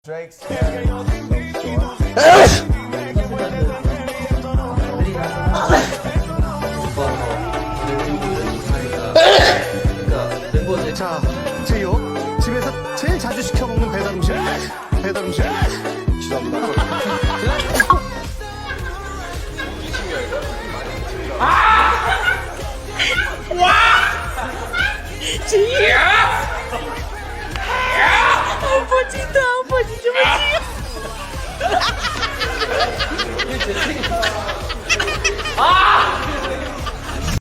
Drake's 자, 제요. 집에서 제일 자주 시켜 먹는 배달 음식. 배달 음식. 죄송합니다. 오빠 진짜 오빠 진짜 멋지게. 아!